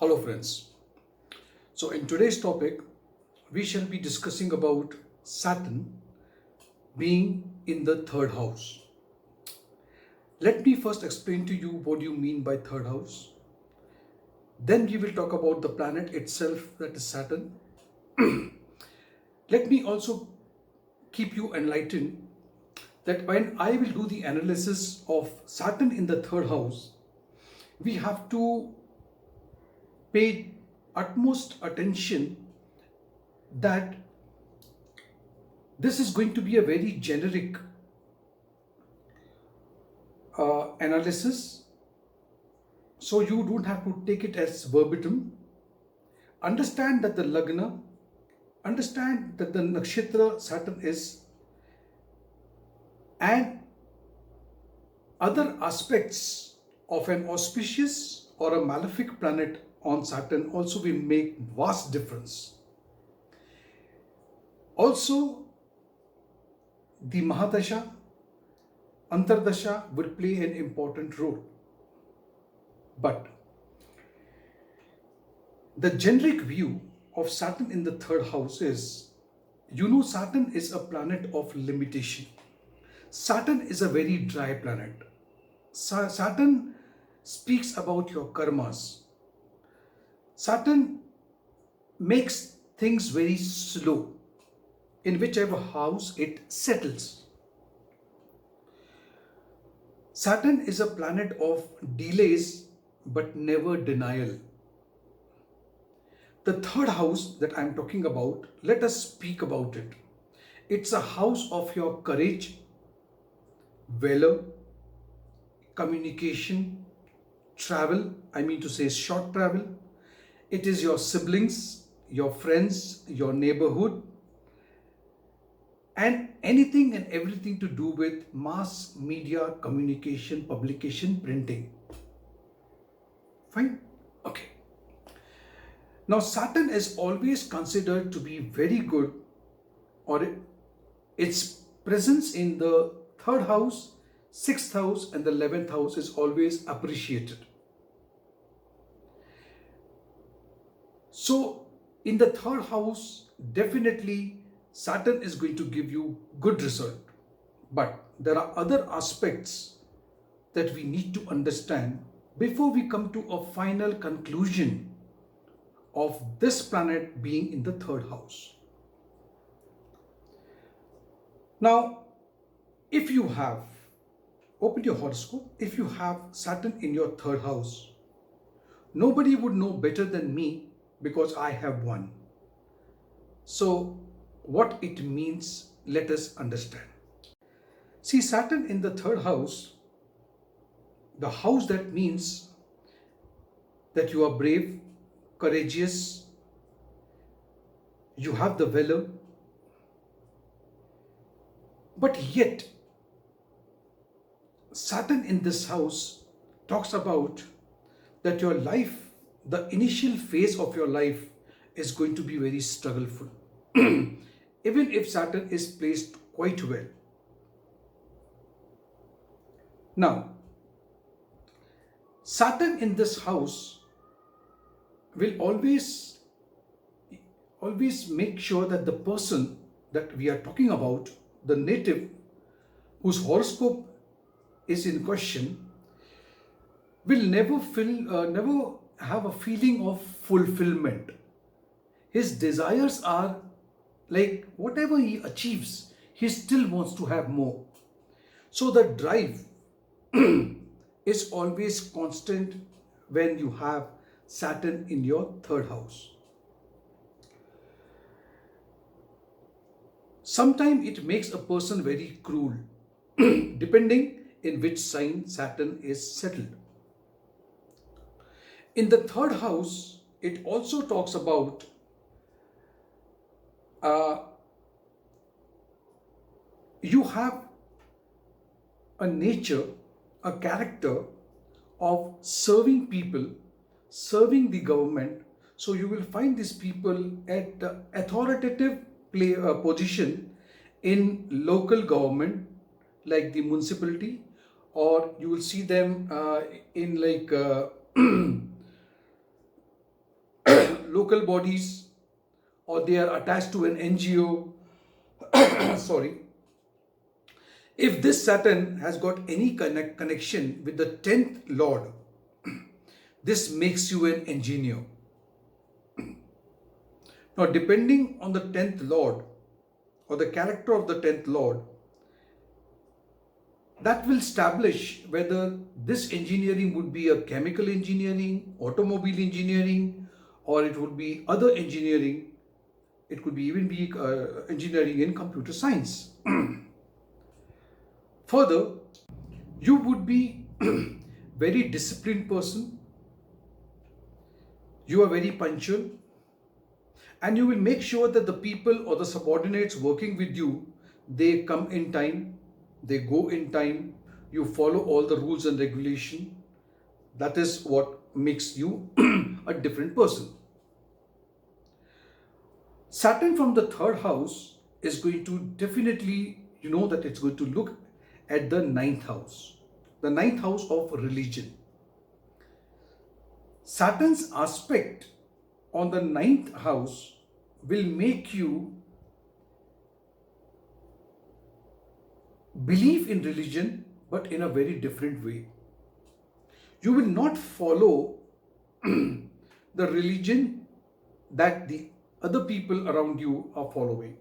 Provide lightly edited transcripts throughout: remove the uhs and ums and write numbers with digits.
Hello friends. So in today's topic, we shall be discussing about Saturn being in the third house. Let me first explain to you what do you mean by third house. Then we will talk about the planet itself, that is Saturn. Let me also keep you enlightened that when I will do the analysis of Saturn in the third house, we have to pay utmost attention that this is going to be a very generic analysis, so you don't have to take it as verbatim. Understand that the Lagna, understand that the nakshatra Saturn is, and other aspects of an auspicious or a malefic planet on Saturn also will make vast difference. Also, the Mahadasha, Antardasha will play an important role. But the generic view of Saturn in the third house is, Saturn is a planet of limitation. Saturn is a very dry planet. Saturn speaks about your karmas. Saturn makes things very slow in whichever house it settles. Saturn is a planet of delays but never denial. The third house that I am talking about, let us speak about it. It's a house of your courage, valor, communication, travel, I mean to say short travel. It is your siblings, your friends, your neighborhood, and anything and everything to do with mass media, communication, publication, printing. Fine? Okay. Now, Saturn is always considered to be very good, or its presence in the third house, sixth house, and the 11th house is always appreciated. So, in the third house, definitely Saturn is going to give you good result. But there are other aspects that we need to understand before we come to a final conclusion of this planet being in the third house. Now, if you have, open your horoscope, if you have Saturn in your third house, nobody would know better than me because I have one. So, what it means, let us understand. See, Saturn in the third house, the house that means that you are brave, courageous, you have the valor, but yet Saturn in this house talks about that your life, the initial phase of your life is going to be very struggleful. Even if Saturn is placed quite well. Now, Saturn in this house will always make sure that the person that we are talking about, the native whose horoscope is in question, will never have a feeling of fulfillment. His desires are like whatever he achieves, he still wants to have more. So the drive is always constant when you have Saturn in your third house. Sometimes it makes a person very cruel, depending in which sign Saturn is settled. In the third house, it also talks about you have a nature, a character of serving people, serving the government. So you will find these people at authoritative position in local government, like the municipality, or you will see them in like local bodies or they are attached to an NGO. Sorry. If this Saturn has got any connection with the 10th Lord, this makes you an engineer. Now, depending on the 10th Lord or the character of the 10th Lord, that will establish whether this engineering would be a chemical engineering, automobile engineering, or it would be other engineering. It could be even be engineering in computer science. Further, you would be very disciplined person. You are very punctual, and you will make sure that the people or the subordinates working with you, they come in time, they go in time, you follow all the rules and regulation. That is what makes you a different person. Saturn from the third house is going to definitely, you know that it's going to look at the ninth house of religion. Saturn's aspect on the ninth house will make you believe in religion, but in a very different way. You will not follow the religion that the other people around you are following.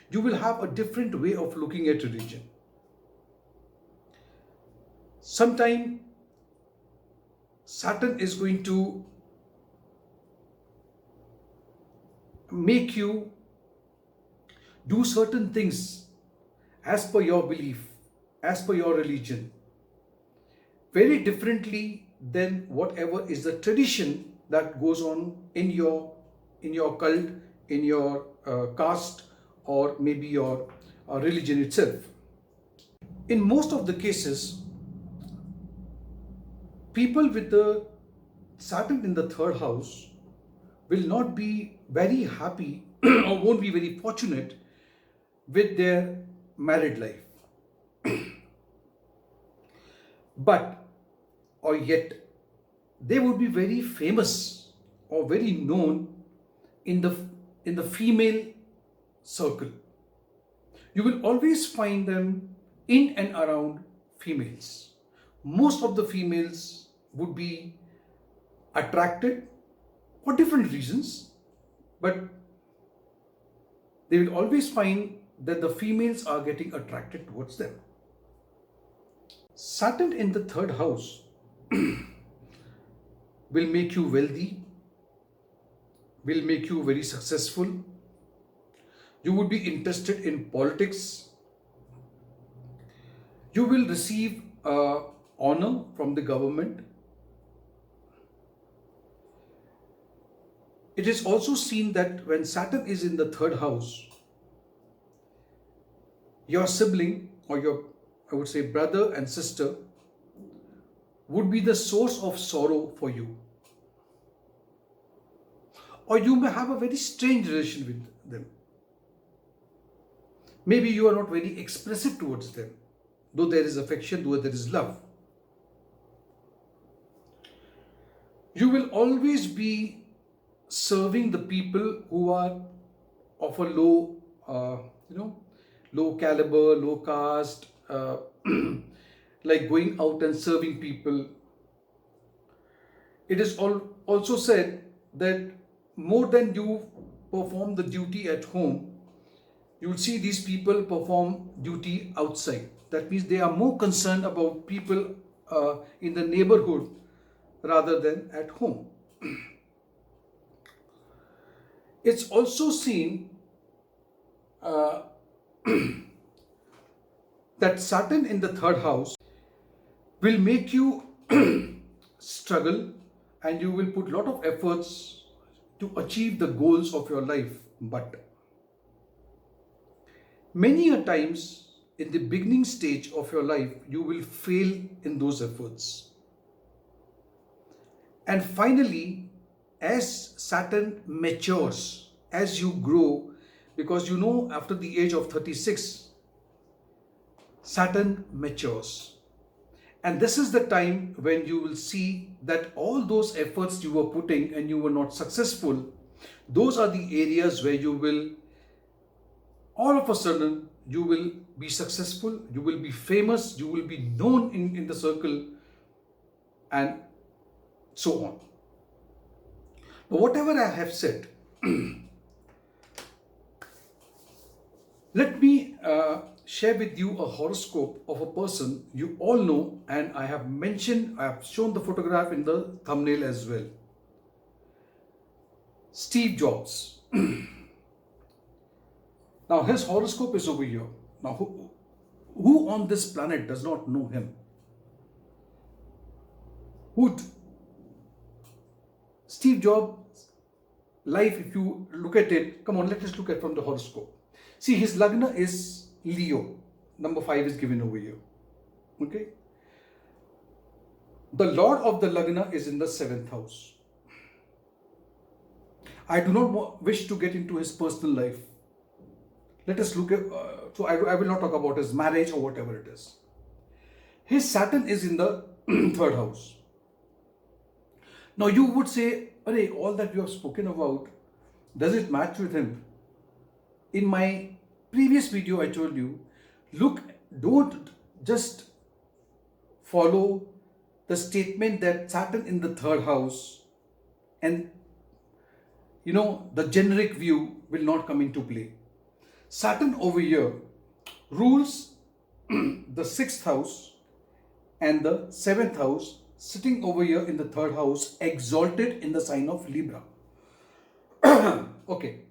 You will have a different way of looking at religion. Sometime Saturn is going to make you do certain things as per your belief, as per your religion, very differently than whatever is the tradition that goes on in your cult, in your caste, or maybe your religion itself. In most of the cases, people with the Saturn in the third house will not be very happy or won't be very fortunate with their married life. But, or yet, they would be very famous or very known in the female circle. You will always find them in and around females. Most of the females would be attracted for different reasons, but they will always find that the females are getting attracted towards them. Saturn in the third house will make you wealthy, will make you very successful. You would be interested in politics. You will receive honor from the government. It is also seen that when Saturn is in the third house, your sibling or your, I would say, brother and sister would be the source of sorrow for you. Or you may have a very strange relation with them. Maybe you are not very expressive towards them, though there is affection, though there is love. You will always be serving the people who are of a low, low caliber, low caste, like going out and serving people. It is also said that more than you perform the duty at home, you will see these people perform duty outside. That means they are more concerned about people in the neighborhood rather than at home. It's also seen that Saturn in the third house will make you struggle, and you will put a lot of efforts to achieve the goals of your life. But many a times in the beginning stage of your life, you will fail in those efforts. And finally, as Saturn matures, as you grow, because you know after the age of 36, Saturn matures. And this is the time when you will see that all those efforts you were putting and you were not successful, Those are the areas where you will, all of a sudden, you will be successful, you will be famous, you will be known in the circle, and so on. Now, whatever I have said, let me share with you a horoscope of a person you all know, and I have shown the photograph in the thumbnail as well. Steve Jobs. Now, his horoscope is over here. Now, who on this planet does not know him? Steve Jobs' life, if you look at it, come on, let us look at from the horoscope. See, his Lagna is Leo. Number 5 is given over here. Okay? The Lord of the Lagna is in the 7th house. I do not wish to get into his personal life. Let us look at, so I will not talk about his marriage or whatever it is. His Saturn is in the 3rd house. Now you would say, "Arey, all that you have spoken about, does it match with him?" In my previous video, I told you, look, don't just follow the statement that Saturn in the 3rd house and the generic view will not come into play. Saturn over here rules the 6th house and the 7th house, sitting over here in the 3rd house, exalted in the sign of Libra. Okay.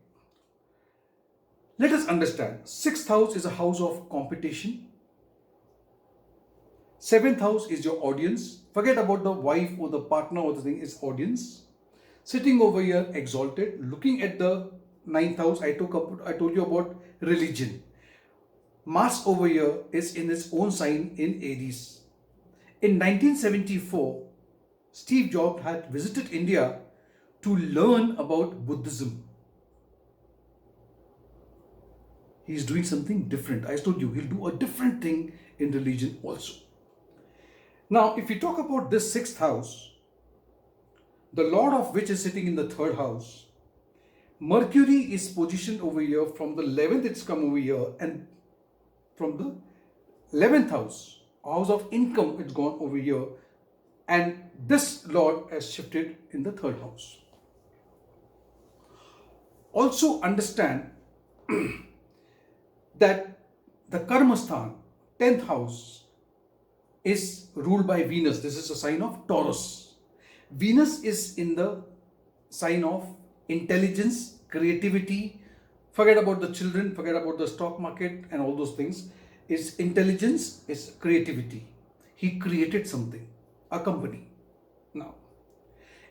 Let us understand. 6th house is a house of competition. 7th house is your audience. Forget about the wife or the partner or the thing, is audience. Sitting over here, exalted, looking at the 9th house, I told you about religion. Mars over here is in its own sign in Aries. In 1974, Steve Jobs had visited India to learn about Buddhism. He's doing something different. I told you, he'll do a different thing in religion also. Now, if you talk about this 6th house, the Lord of which is sitting in the 3rd house, Mercury is positioned over here. From the 11th, it's come over here, and from the 11th house of income, it's gone over here, and this Lord has shifted in the 3rd house. Also understand that the Karmasthana, 10th house, is ruled by Venus. This is a sign of Taurus. Venus is in the sign of intelligence, creativity. Forget about the children, forget about the stock market and all those things. It's intelligence, it's creativity. He created something, a company. Now,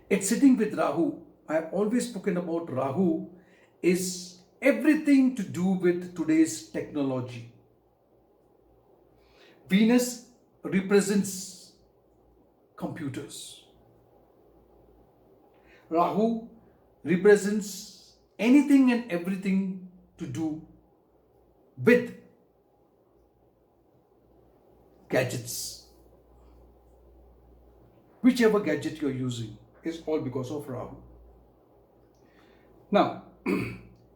it's sitting with Rahu. I have always spoken about Rahu is everything to do with today's technology. Venus represents computers. Rahu represents anything and everything to do with gadgets. Whichever gadget you're using is all because of Rahu. Now,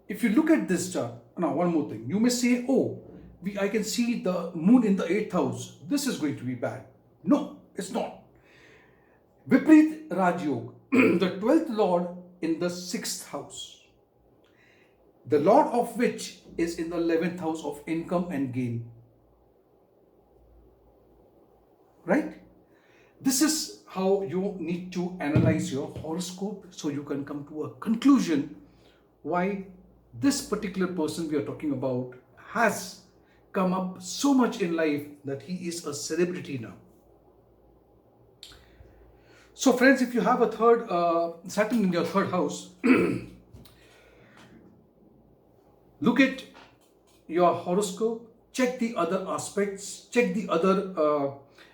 if you look at this chart, now one more thing. You may say, oh, I can see the moon in the 8th house. This is going to be bad. No, it's not. Vipreet Raj Yoga, the 12th Lord in the 6th house. The Lord of which is in the 11th house of income and gain. Right? This is how you need to analyze your horoscope so you can come to a conclusion why this particular person we are talking about has come up so much in life that he is a celebrity now. So friends, if you have a Saturn in your 3rd house, look at your horoscope, check the other aspects, check the other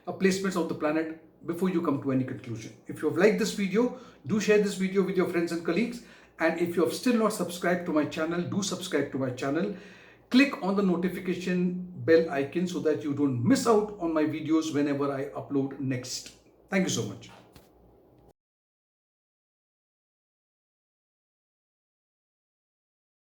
placements of the planet before you come to any conclusion. If you have liked this video, do share this video with your friends and colleagues. And if you have still not subscribed to my channel, do subscribe to my channel. Click on the notification bell icon so that you don't miss out on my videos whenever I upload next. Thank you so much.